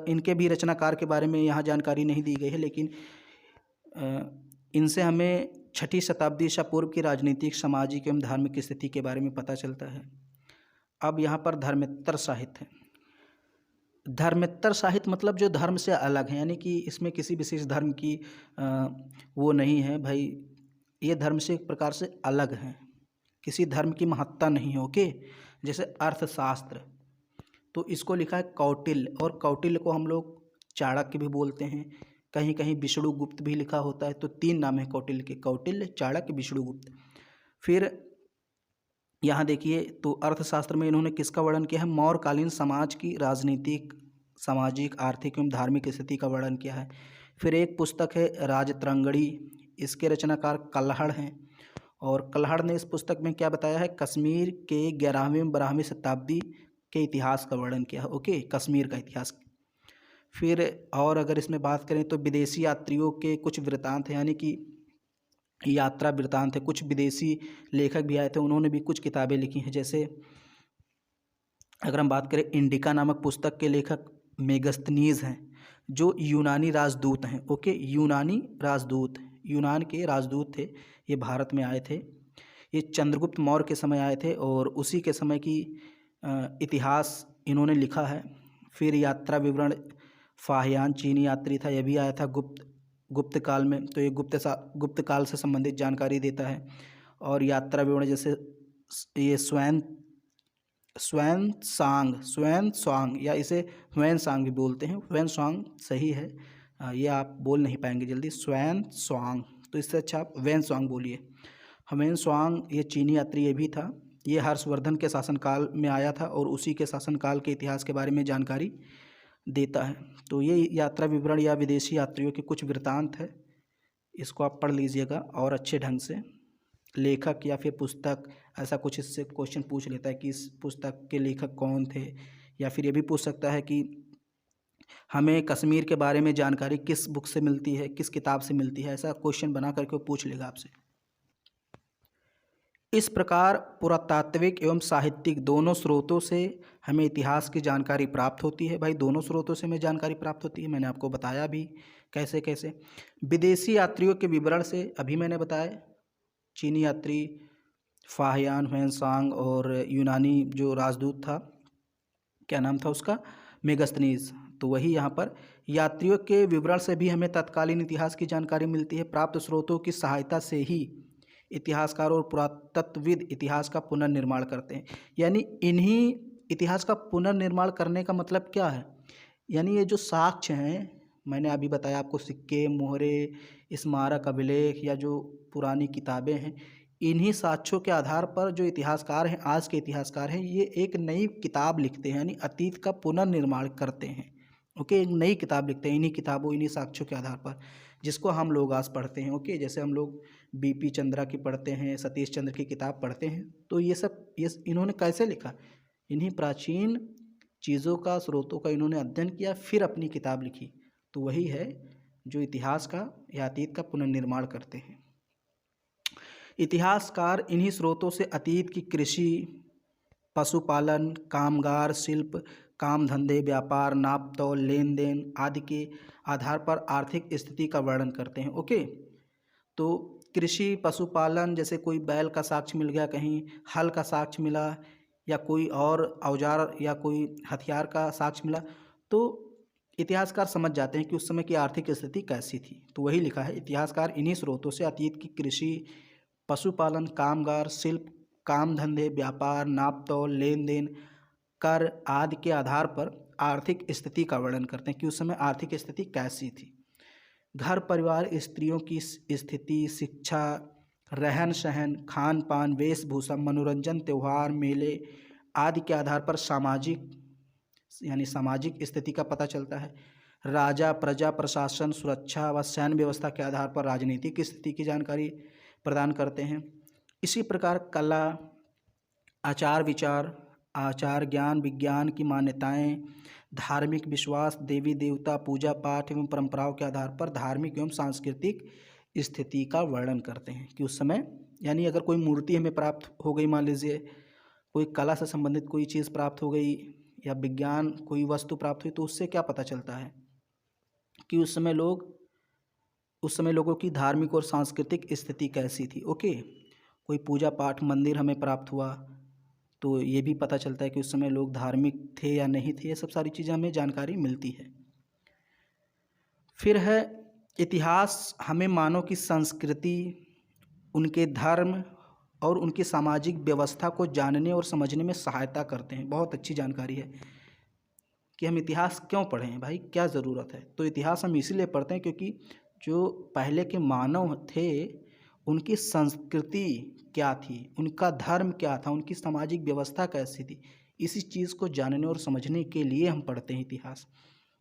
इनके भी रचनाकार के बारे में यहाँ जानकारी नहीं दी गई है, लेकिन इनसे हमें 6ठी शताब्दी ईसा पूर्व की राजनीतिक, सामाजिक एवं धार्मिक स्थिति के बारे में पता चलता है। अब यहाँ पर धर्मेत्तर साहित्य है। धर्मेत्तर साहित्य मतलब जो धर्म से अलग है, यानी कि इसमें किसी विशेष धर्म की वो नहीं है भाई, ये धर्म से एक प्रकार से अलग है, किसी धर्म की महत्ता नहीं है। ओके, जैसे अर्थशास्त्र, तो इसको लिखा है कौटिल्य, और कौटिल्य को हम लोग चाणक्य भी बोलते हैं, कहीं कहीं विष्णुगुप्त भी लिखा होता है। तो 3 नाम है कौटिल्य के, कौटिल्य, चाणक्य, विष्णुगुप्त। फिर यहाँ देखिए, तो अर्थशास्त्र में इन्होंने किसका वर्णन किया है, मौर्यकालीन समाज की राजनीतिक, सामाजिक, आर्थिक एवं धार्मिक स्थिति का वर्णन किया है। फिर एक पुस्तक है राजतरंगड़ी, इसके रचनाकार कल्हड़ हैं, और कल्हड़ ने इस पुस्तक में क्या बताया है, कश्मीर के 11वीं 12वीं शताब्दी के इतिहास का वर्णन किया है। ओके, कश्मीर का इतिहास। फिर और अगर इसमें बात करें तो विदेशी यात्रियों के कुछ वृत्तांत हैं, यानी कि यात्रा वृत्तांत है। कुछ विदेशी लेखक भी आए थे, उन्होंने भी कुछ किताबें लिखी हैं। जैसे अगर हम बात करें, इंडिका नामक पुस्तक के लेखक मेगस्थनीज हैं, जो यूनानी राजदूत हैं। ओके, यूनानी राजदूत, यूनान के राजदूत थे, ये भारत में आए थे। ये चंद्रगुप्त मौर्य के समय आए थे, और उसी के समय की इतिहास इन्होंने लिखा है। फिर यात्रा विवरण, फाहियान चीनी यात्री था, यह भी आया था गुप्त काल में, तो ये गुप्त काल से संबंधित जानकारी देता है। और यात्रा विवरण जैसे ये स्वांग या इसे ह्वेनसांग भी बोलते हैं, ह्वेनसांग सही है, ये आप बोल नहीं पाएंगे जल्दी, स्वांग, तो इससे अच्छा आप ह्वेनसांग बोलिए। ह्वेनसांग ये चीनी यात्री ये भी था, ये हर्षवर्धन के शासनकाल में आया था, और उसी के शासनकाल के इतिहास के बारे में जानकारी देता है। तो ये यात्रा विवरण या विदेशी यात्रियों के कुछ वृत्तांत है, इसको आप पढ़ लीजिएगा और अच्छे ढंग से। लेखक या फिर पुस्तक, ऐसा कुछ इससे क्वेश्चन पूछ लेता है कि इस पुस्तक के लेखक कौन थे, या फिर ये भी पूछ सकता है कि हमें कश्मीर के बारे में जानकारी किस बुक से मिलती है, किस किताब से मिलती है, ऐसा क्वेश्चन बना करके वो पूछ लेगा आपसे। इस प्रकार पुरातात्विक एवं साहित्यिक दोनों स्रोतों से हमें इतिहास की जानकारी प्राप्त होती है। भाई दोनों स्रोतों से हमें जानकारी प्राप्त होती है, मैंने आपको बताया भी कैसे कैसे। विदेशी यात्रियों के विवरण से अभी मैंने बताया, चीनी यात्री फाहियान, ह्वेनसांग, और यूनानी जो राजदूत था, क्या नाम था उसका, मेगस्थनीज, तो वही यहाँ पर यात्रियों के विवरण से भी हमें तत्कालीन इतिहास की जानकारी मिलती है। प्राप्त स्रोतों की सहायता से ही इतिहासकार और पुरातत्वविद इतिहास का पुनर्निर्माण करते हैं। यानी इन्हीं इतिहास का पुनर्निर्माण करने का मतलब क्या है, यानी ये जो साक्ष्य हैं, मैंने अभी बताया आपको, सिक्के, मोहरे, स्मारक, अभिलेख या जो पुरानी किताबें हैं, इन्हीं साक्ष्यों के आधार पर जो इतिहासकार हैं, आज के इतिहासकार हैं, ये एक नई किताब लिखते हैं, यानी अतीत का पुनर्निर्माण करते हैं। ओके, एक नई किताब लिखते हैं इन्हीं किताबों, इन्हीं साक्ष्यों के आधार पर, जिसको हम लोग आज पढ़ते हैं। ओके, जैसे हम लोग BP चंद्रा की पढ़ते हैं, सतीश चंद्र की किताब पढ़ते हैं, तो ये सब इन्होंने कैसे लिखा, इन्हीं प्राचीन चीज़ों का, स्रोतों का इन्होंने अध्ययन किया, फिर अपनी किताब लिखी। तो वही है जो इतिहास का या अतीत का पुनर्निर्माण करते हैं। इतिहासकार इन्हीं स्रोतों से अतीत की कृषि, पशुपालन, कामगार, शिल्प, काम धंधे, व्यापार, नाप तौल, लेन देन आदि के आधार पर आर्थिक स्थिति का वर्णन करते हैं। ओके, तो कृषि, पशुपालन, जैसे कोई बैल का साक्ष्य मिल गया, कहीं हल का साक्ष्य मिला, या कोई और औजार या कोई हथियार का साक्ष्य मिला, तो इतिहासकार समझ जाते हैं कि उस समय की आर्थिक स्थिति कैसी थी। तो वही लिखा है, इतिहासकार इन्हीं स्रोतों से अतीत की कृषि, पशुपालन, कामगार, शिल्प, काम धंधे, व्यापार, नाप तौल, लेन देन, कर आदि के आधार पर आर्थिक स्थिति का वर्णन करते हैं कि उस समय आर्थिक स्थिति कैसी थी। घर परिवार, स्त्रियों की स्थिति, शिक्षा, रहन सहन, खान पान, वेशभूषा, मनोरंजन, त्यौहार, मेले आदि के आधार पर सामाजिक यानी सामाजिक स्थिति का पता चलता है। राजा, प्रजा, प्रशासन, सुरक्षा व सैन्य व्यवस्था के आधार पर राजनीतिक स्थिति की जानकारी प्रदान करते हैं। इसी प्रकार कला, आचार विचार, आचार ज्ञान, विज्ञान की मान्यताएं, धार्मिक विश्वास, देवी देवता, पूजा पाठ एवं परंपराओं के आधार पर धार्मिक एवं सांस्कृतिक स्थिति का वर्णन करते हैं कि उस समय यानी अगर कोई मूर्ति हमें प्राप्त हो गई, मान लीजिए कोई कला से संबंधित कोई चीज़ प्राप्त हो गई या विज्ञान कोई वस्तु प्राप्त हुई, तो उससे क्या पता चलता है कि उस समय लोगों की धार्मिक और सांस्कृतिक स्थिति कैसी थी। ओके, कोई पूजा पाठ मंदिर हमें प्राप्त हुआ तो ये भी पता चलता है कि उस समय लोग धार्मिक थे या नहीं थे। ये सब सारी चीज़ें हमें जानकारी मिलती है। फिर है इतिहास हमें मानव की संस्कृति, उनके धर्म और उनकी सामाजिक व्यवस्था को जानने और समझने में सहायता करते हैं। बहुत अच्छी जानकारी है कि हम इतिहास क्यों पढ़ें भाई, क्या ज़रूरत है। तो इतिहास हम इसीलिए पढ़ते हैं क्योंकि जो पहले के मानव थे उनकी संस्कृति क्या थी, उनका धर्म क्या था, उनकी सामाजिक व्यवस्था कैसी थी, इसी चीज़ को जानने और समझने के लिए हम पढ़ते हैं इतिहास।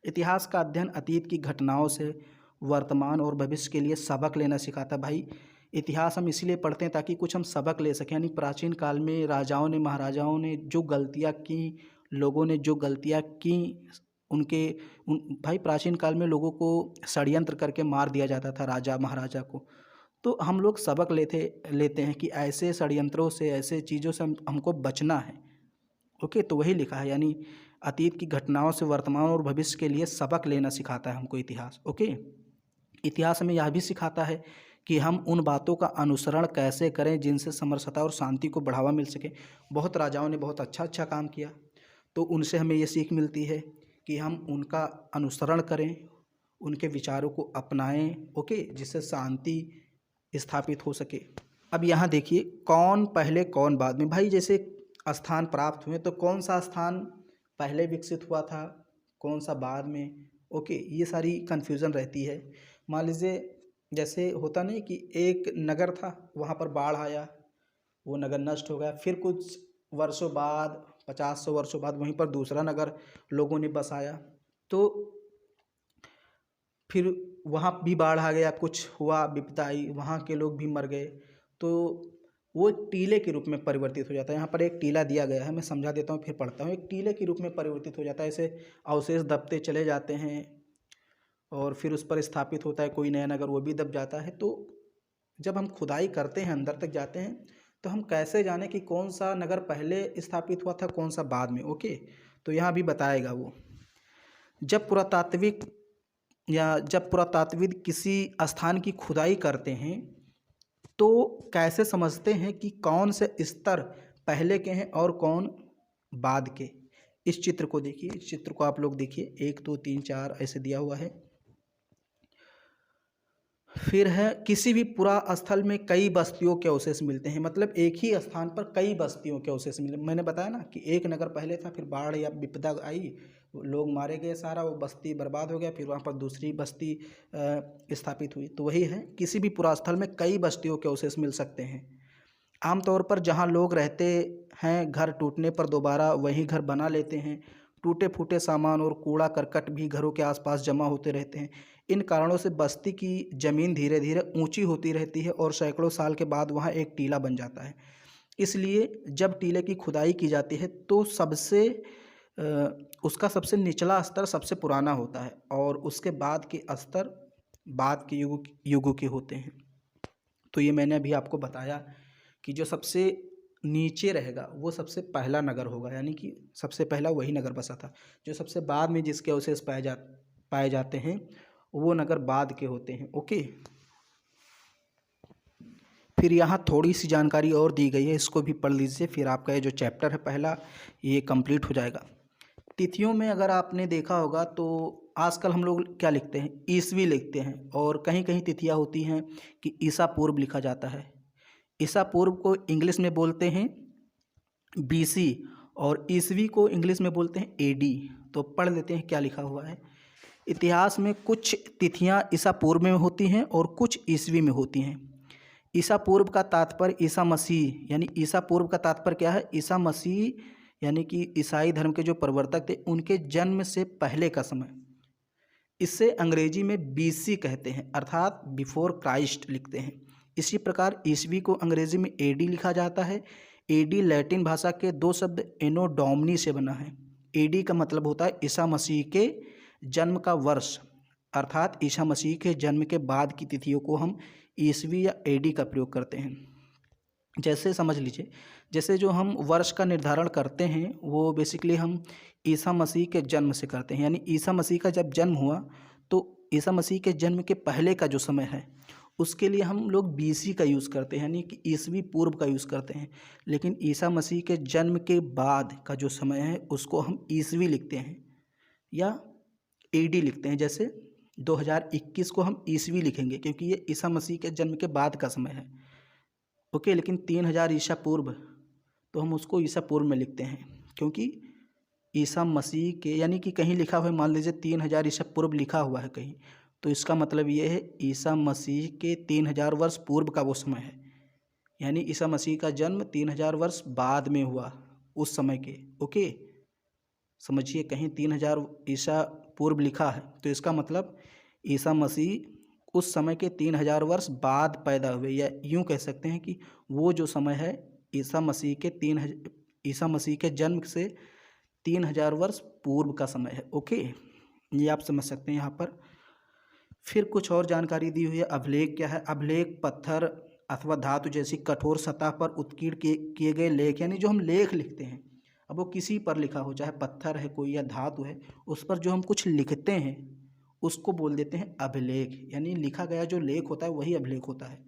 इतिहास का अध्ययन अतीत की घटनाओं से वर्तमान और भविष्य के लिए सबक लेना सिखाता है। भाई इतिहास हम इसलिए पढ़ते हैं ताकि कुछ हम सबक ले सकें। यानी प्राचीन काल में राजाओं ने, महाराजाओं ने जो गलतियाँ की, लोगों ने जो गलतियाँ की, भाई प्राचीन काल में लोगों को षड्यंत्र करके मार दिया जाता था, राजा महाराजा को। तो हम लोग सबक लेते हैं कि ऐसे षड्यंत्रों से, ऐसे चीज़ों से हमको बचना है। ओके, तो वही लिखा है, यानी अतीत की घटनाओं से वर्तमान और भविष्य के लिए सबक लेना सिखाता है हमको इतिहास। ओके, इतिहास हमें यह भी सिखाता है कि हम उन बातों का अनुसरण कैसे करें जिनसे समरसता और शांति को बढ़ावा मिल सके। बहुत राजाओं ने बहुत अच्छा काम किया, तो उनसे हमें ये सीख मिलती है कि हम उनका अनुसरण करें, उनके विचारों को अपनाएं। ओके, जिससे शांति स्थापित हो सके। अब यहाँ देखिए, कौन पहले कौन बाद में। भाई जैसे स्थान प्राप्त हुए तो कौन सा स्थान पहले विकसित हुआ था, कौन सा बाद में। ओके, ये सारी कन्फ्यूज़न रहती है। मान लीजिए जैसे होता नहीं कि एक नगर था, वहाँ पर बाढ़ आया, वो नगर नष्ट हो गया, फिर कुछ वर्षों बाद, 50-100 वर्षों बाद वहीं पर दूसरा नगर लोगों ने बसाया, तो फिर वहाँ भी बाढ़ आ गया, कुछ हुआ, विपदा आई, वहाँ के लोग भी मर गए, तो वो टीले के रूप में परिवर्तित हो जाता है। यहाँ पर एक टीला दिया गया है, मैं समझा देता हूँ फिर पढ़ता हूँ। एक टीले के रूप में परिवर्तित हो जाता है, ऐसे अवशेष दबते चले जाते हैं और फिर उस पर स्थापित होता है कोई नया नगर, वो भी दब जाता है। तो जब हम खुदाई करते हैं, अंदर तक जाते हैं, तो हम कैसे जाने कि कौन सा नगर पहले स्थापित हुआ था, कौन सा बाद में। ओके, तो यहाँ भी बताएगा वो। जब पुरातात्विक किसी स्थान की खुदाई करते हैं तो कैसे समझते हैं कि कौन से स्तर पहले के हैं और कौन बाद के। इस चित्र को देखिए, इस चित्र को आप लोग देखिए, 1 2 3 4 ऐसे दिया हुआ है। फिर है, किसी भी पुरा स्थल में कई बस्तियों के अवशेष मिलते हैं। मतलब एक ही स्थान पर कई बस्तियों के अवशेष मिले। मैंने बताया ना कि एक नगर पहले था, फिर बाढ़ या विपदा आई, लोग मारे गए, सारा वो बस्ती बर्बाद हो गया, फिर वहाँ पर दूसरी बस्ती स्थापित हुई। तो वही है, किसी भी पुरा स्थल में कई बस्तियों के अवशेष मिल सकते हैं। आमतौर पर जहाँ लोग रहते हैं, घर टूटने पर दोबारा वही घर बना लेते हैं। टूटे फूटे सामान और कूड़ा करकट भी घरों के आसपास जमा होते रहते हैं। इन कारणों से बस्ती की ज़मीन धीरे धीरे ऊंची होती रहती है और सैकड़ों साल के बाद वहाँ एक टीला बन जाता है। इसलिए जब टीले की खुदाई की जाती है तो उसका सबसे निचला स्तर सबसे पुराना होता है और उसके बाद के स्तर बाद के युगों के होते हैं। तो ये मैंने अभी आपको बताया कि जो सबसे नीचे रहेगा वो सबसे पहला नगर होगा, यानी कि सबसे पहला वही नगर बसा था। जो सबसे बाद में जिसके अवशेष पाए जाते हैं वो नगर बाद के होते हैं। ओके, फिर यहाँ थोड़ी सी जानकारी और दी गई है, इसको भी पढ़ लीजिए, फिर आपका ये जो चैप्टर है पहला ये कंप्लीट हो जाएगा। तिथियों में अगर आपने देखा होगा तो आजकल हम लोग क्या लिखते हैं, ईसवी लिखते हैं, और कहीं कहीं तिथियां होती हैं कि ईसा पूर्व लिखा जाता है। ईसा पूर्व को इंग्लिश में बोलते हैं बीसी, और ईसवी को इंग्लिश में बोलते हैं एडी। तो पढ़ लेते हैं क्या लिखा हुआ है। इतिहास में कुछ तिथियां ईसा पूर्व में होती हैं और कुछ ईसवी में होती हैं। ईसा पूर्व का तात्पर्य ईसा मसीह, यानी ईसा पूर्व का तात्पर्य क्या है, ईसा मसीह यानी कि ईसाई धर्म के जो प्रवर्तक थे उनके जन्म से पहले का समय। इसे अंग्रेजी में बीसी कहते हैं, अर्थात बिफोर क्राइस्ट लिखते हैं। इसी प्रकार ईसवी को अंग्रेजी में एडी लिखा जाता है। एडी लैटिन भाषा के दो शब्द एनो डोमिनी से बना है। एडी का मतलब होता है ईसा मसीह के जन्म का वर्ष, अर्थात ईसा मसीह के जन्म के बाद की तिथियों को हम ईसवी या एडी का प्रयोग करते हैं। जैसे समझ लीजिए, जैसे जो हम वर्ष का निर्धारण करते हैं वो बेसिकली हम ईसा मसीह के जन्म से करते हैं, यानी ईसा मसीह का जब जन्म हुआ तो ईसा मसीह के जन्म के पहले का जो समय है उसके लिए हम लोग बीसी का यूज़ करते हैं, यानी कि ईसवी पूर्व का यूज़ करते हैं। लेकिन ईसा मसीह के जन्म के बाद का जो समय है उसको हम ईसवी लिखते हैं या एडी लिखते हैं। जैसे 2021 को हम ईसवी लिखेंगे क्योंकि ये ईसा मसीह के जन्म के बाद का समय है, ओके। लेकिन 3000 ईसा पूर्व तो हम उसको ईसा पूर्व में लिखते हैं, क्योंकि ईसा मसीह के, यानी कि कहीं लिखा हुआ है, मान लीजिए 3000 ईसा पूर्व लिखा हुआ है कहीं, तो इसका मतलब ये है ईसा मसीह के 3000 वर्ष पूर्व का वो समय है, यानी ईसा मसीह का जन्म 3000 वर्ष बाद में हुआ उस समय के, ओके। समझिए, कहीं 3000 ईसा पूर्व लिखा है तो इसका मतलब ईसा मसीह उस समय के 3000 वर्ष बाद पैदा हुए, या यूँ कह सकते हैं कि वो जो समय है ईसा मसीह के जन्म से 3000 वर्ष पूर्व का समय है, ओके। ये आप समझ सकते हैं यहाँ पर। फिर कुछ और जानकारी दी हुई है। अभिलेख क्या है? अभिलेख पत्थर अथवा धातु जैसी कठोर सतह पर उत्कीर्ण किए गए लेख, यानी जो हम लेख लिखते हैं, अब वो किसी पर लिखा हो, चाहे पत्थर है कोई या धातु है, उस पर जो हम कुछ लिखते हैं उसको बोल देते हैं अभिलेख, यानी लिखा गया जो लेख होता है वही अभिलेख होता है।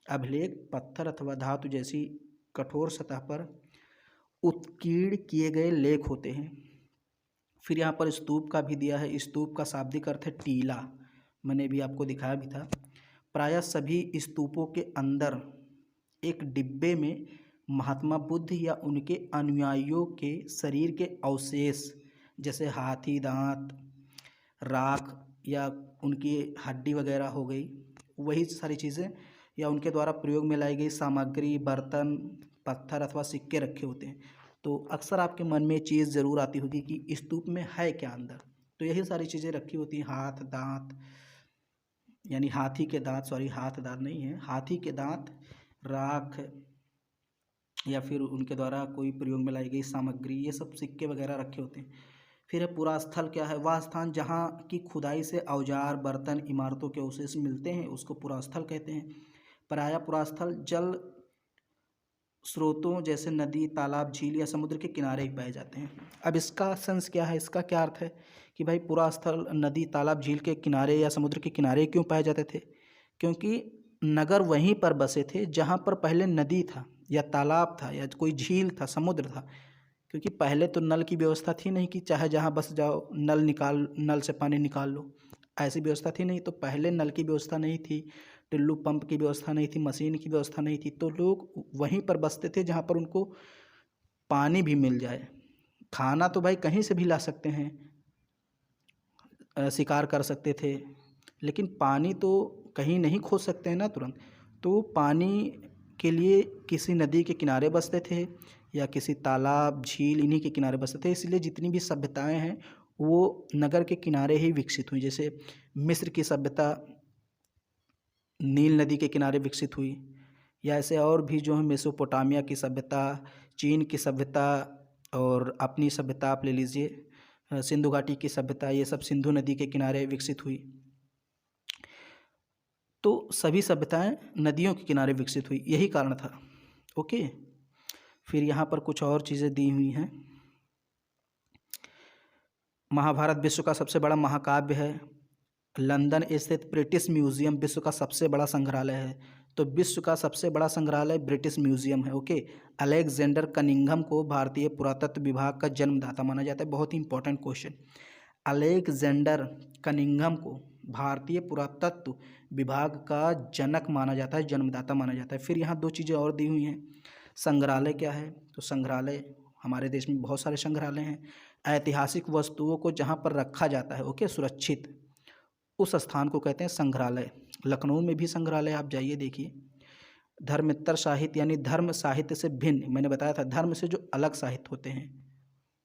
अभिलेख पत्थर अथवा धातु जैसी कठोर सतह पर उत्कीर्ण किए गए लेख होते हैं। फिर यहाँ पर स्तूप का भी दिया है। स्तूप का शाब्दिक अर्थ है टीला, मैंने भी आपको दिखाया भी था। प्रायः सभी स्तूपों के अंदर एक डिब्बे में महात्मा बुद्ध या उनके अनुयायियों के शरीर के अवशेष, जैसे हाथी दांत, राख या उनकी हड्डी वगैरह हो गई, वही सारी चीज़ें, या उनके द्वारा प्रयोग में लाई गई सामग्री, बर्तन, पत्थर अथवा सिक्के रखे होते हैं। तो अक्सर आपके मन में चीज़ ज़रूर आती होगी कि स्तूप में है क्या अंदर, तो यही सारी चीज़ें रखी होती हैं। हाथ दांत, यानी हाथी के दांत, सॉरी हाथ दांत नहीं है, हाथी के दांत, राख या फिर उनके द्वारा कोई प्रयोग में लाई गई सामग्री, ये सब सिक्के वगैरह रखे होते हैं। फिर है पुरास्थल क्या है? वह स्थान जहाँ की खुदाई से औजार, बर्तन, इमारतों के अवशेष मिलते हैं उसको पुरास्थल कहते हैं। प्रायः पुरास्थल जल स्रोतों जैसे नदी, तालाब, झील या समुद्र के किनारे ही पाए जाते हैं। अब इसका सेंस क्या है, इसका क्या अर्थ है कि भाई पुरास्थल नदी, तालाब, झील के किनारे या समुद्र के किनारे क्यों पाए जाते थे? क्योंकि नगर वहीं पर बसे थे जहाँ पर पहले नदी था या तालाब था या कोई झील था, समुद्र था। क्योंकि पहले तो नल की व्यवस्था थी नहीं कि चाहे जहाँ बस जाओ नल से पानी निकाल लो, ऐसी व्यवस्था थी नहीं। तो पहले नल की व्यवस्था नहीं थी, टिल्लू पंप की व्यवस्था नहीं थी, मशीन की व्यवस्था नहीं थी, तो लोग वहीं पर बसते थे जहाँ पर उनको पानी भी मिल जाए। खाना तो भाई कहीं से भी ला सकते हैं, शिकार कर सकते थे, लेकिन पानी तो कहीं नहीं खोज सकते हैं ना तुरंत। तो पानी के लिए किसी नदी के किनारे बसते थे या किसी तालाब, झील, इन्हीं के किनारे बसते थे। इसलिए जितनी भी सभ्यताएं हैं वो नगर के किनारे ही विकसित हुई। जैसे मिस्र की सभ्यता नील नदी के किनारे विकसित हुई, या ऐसे और भी जो है मेसोपोटामिया की सभ्यता, चीन की सभ्यता, और अपनी सभ्यता आप ले लीजिए सिंधु घाटी की सभ्यता, ये सब सिंधु नदी के किनारे विकसित हुई। तो सभी सभ्यताएं नदियों के किनारे विकसित हुई, यही कारण था, ओके। फिर यहाँ पर कुछ और चीज़ें दी हुई हैं। महाभारत विश्व का सबसे बड़ा महाकाव्य है। लंदन स्थित ब्रिटिश म्यूजियम विश्व का सबसे बड़ा संग्रहालय है। तो विश्व का सबसे बड़ा संग्रहालय ब्रिटिश म्यूजियम है, ओके। अलेक्जेंडर कनिंघम को भारतीय पुरातत्व विभाग का जन्मदाता माना जाता है। बहुत ही इंपॉर्टेंट क्वेश्चन। अलेक्जेंडर कनिंघम को भारतीय पुरातत्व विभाग का जनक माना जाता है, जन्मदाता माना जाता है। फिर यहाँ दो चीज़ें और दी हुई हैं। संग्रहालय क्या है? तो संग्रहालय, हमारे देश में बहुत सारे संग्रहालय हैं। ऐतिहासिक वस्तुओं को जहाँ पर रखा जाता है, ओके, सुरक्षित, उस स्थान को कहते हैं संग्रहालय। लखनऊ में भी संग्रहालय, आप जाइए देखिए। धर्मेतर साहित्य, यानी धर्म साहित्य से भिन्न, मैंने बताया था धर्म से जो अलग साहित्य होते हैं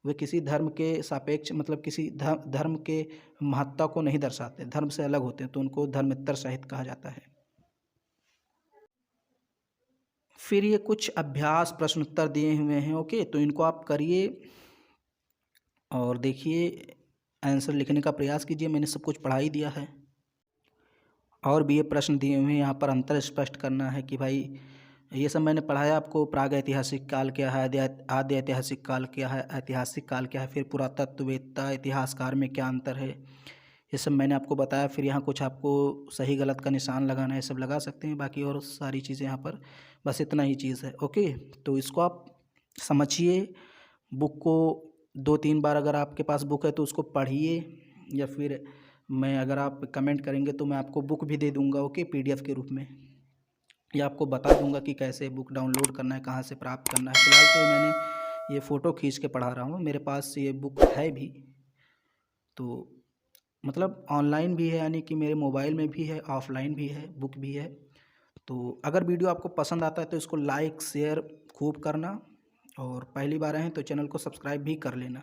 वे किसी धर्म के सापेक्ष, मतलब किसी धर्म के महत्ता को नहीं दर्शाते, धर्म से अलग होते हैं, तो उनको धर्मेतर साहित्य कहा जाता है। फिर ये कुछ अभ्यास प्रश्न उत्तर दिए हुए हैं, ओके, तो इनको आप करिए और देखिए, आंसर लिखने का प्रयास कीजिए। मैंने सब कुछ पढ़ा ही दिया है। और भी ये प्रश्न दिए हुए हैं, यहाँ पर अंतर स्पष्ट करना है कि भाई ये सब मैंने पढ़ाया आपको। प्राग ऐतिहासिक काल क्या है, आद्य ऐतिहासिक काल क्या है, ऐतिहासिक काल क्या है, फिर पुरातत्ववेत्ता इतिहासकार में क्या अंतर है, ये सब मैंने आपको बताया। फिर यहाँ कुछ आपको सही गलत का निशान लगाना है, सब लगा सकते हैं। बाकी और सारी चीज़ें यहाँ पर बस इतना ही चीज़ है, ओके। तो इसको आप समझिए, बुक को 2-3 बार, अगर आपके पास बुक है तो उसको पढ़िए, या फिर मैं, अगर आप कमेंट करेंगे तो मैं आपको बुक भी दे दूँगा, ओके, PDF के रूप में, या आपको बता दूंगा कि कैसे बुक डाउनलोड करना है, कहाँ से प्राप्त करना है। फिलहाल तो मैंने ये फ़ोटो खींच के पढ़ा रहा हूँ, मेरे पास ये बुक है भी, तो मतलब ऑनलाइन भी है, यानी कि मेरे मोबाइल में भी है, ऑफलाइन भी है, बुक भी है। तो अगर वीडियो आपको पसंद आता है तो इसको लाइक शेयर खूब करना, और पहली बार आए हैं तो चैनल को सब्सक्राइब भी कर लेना।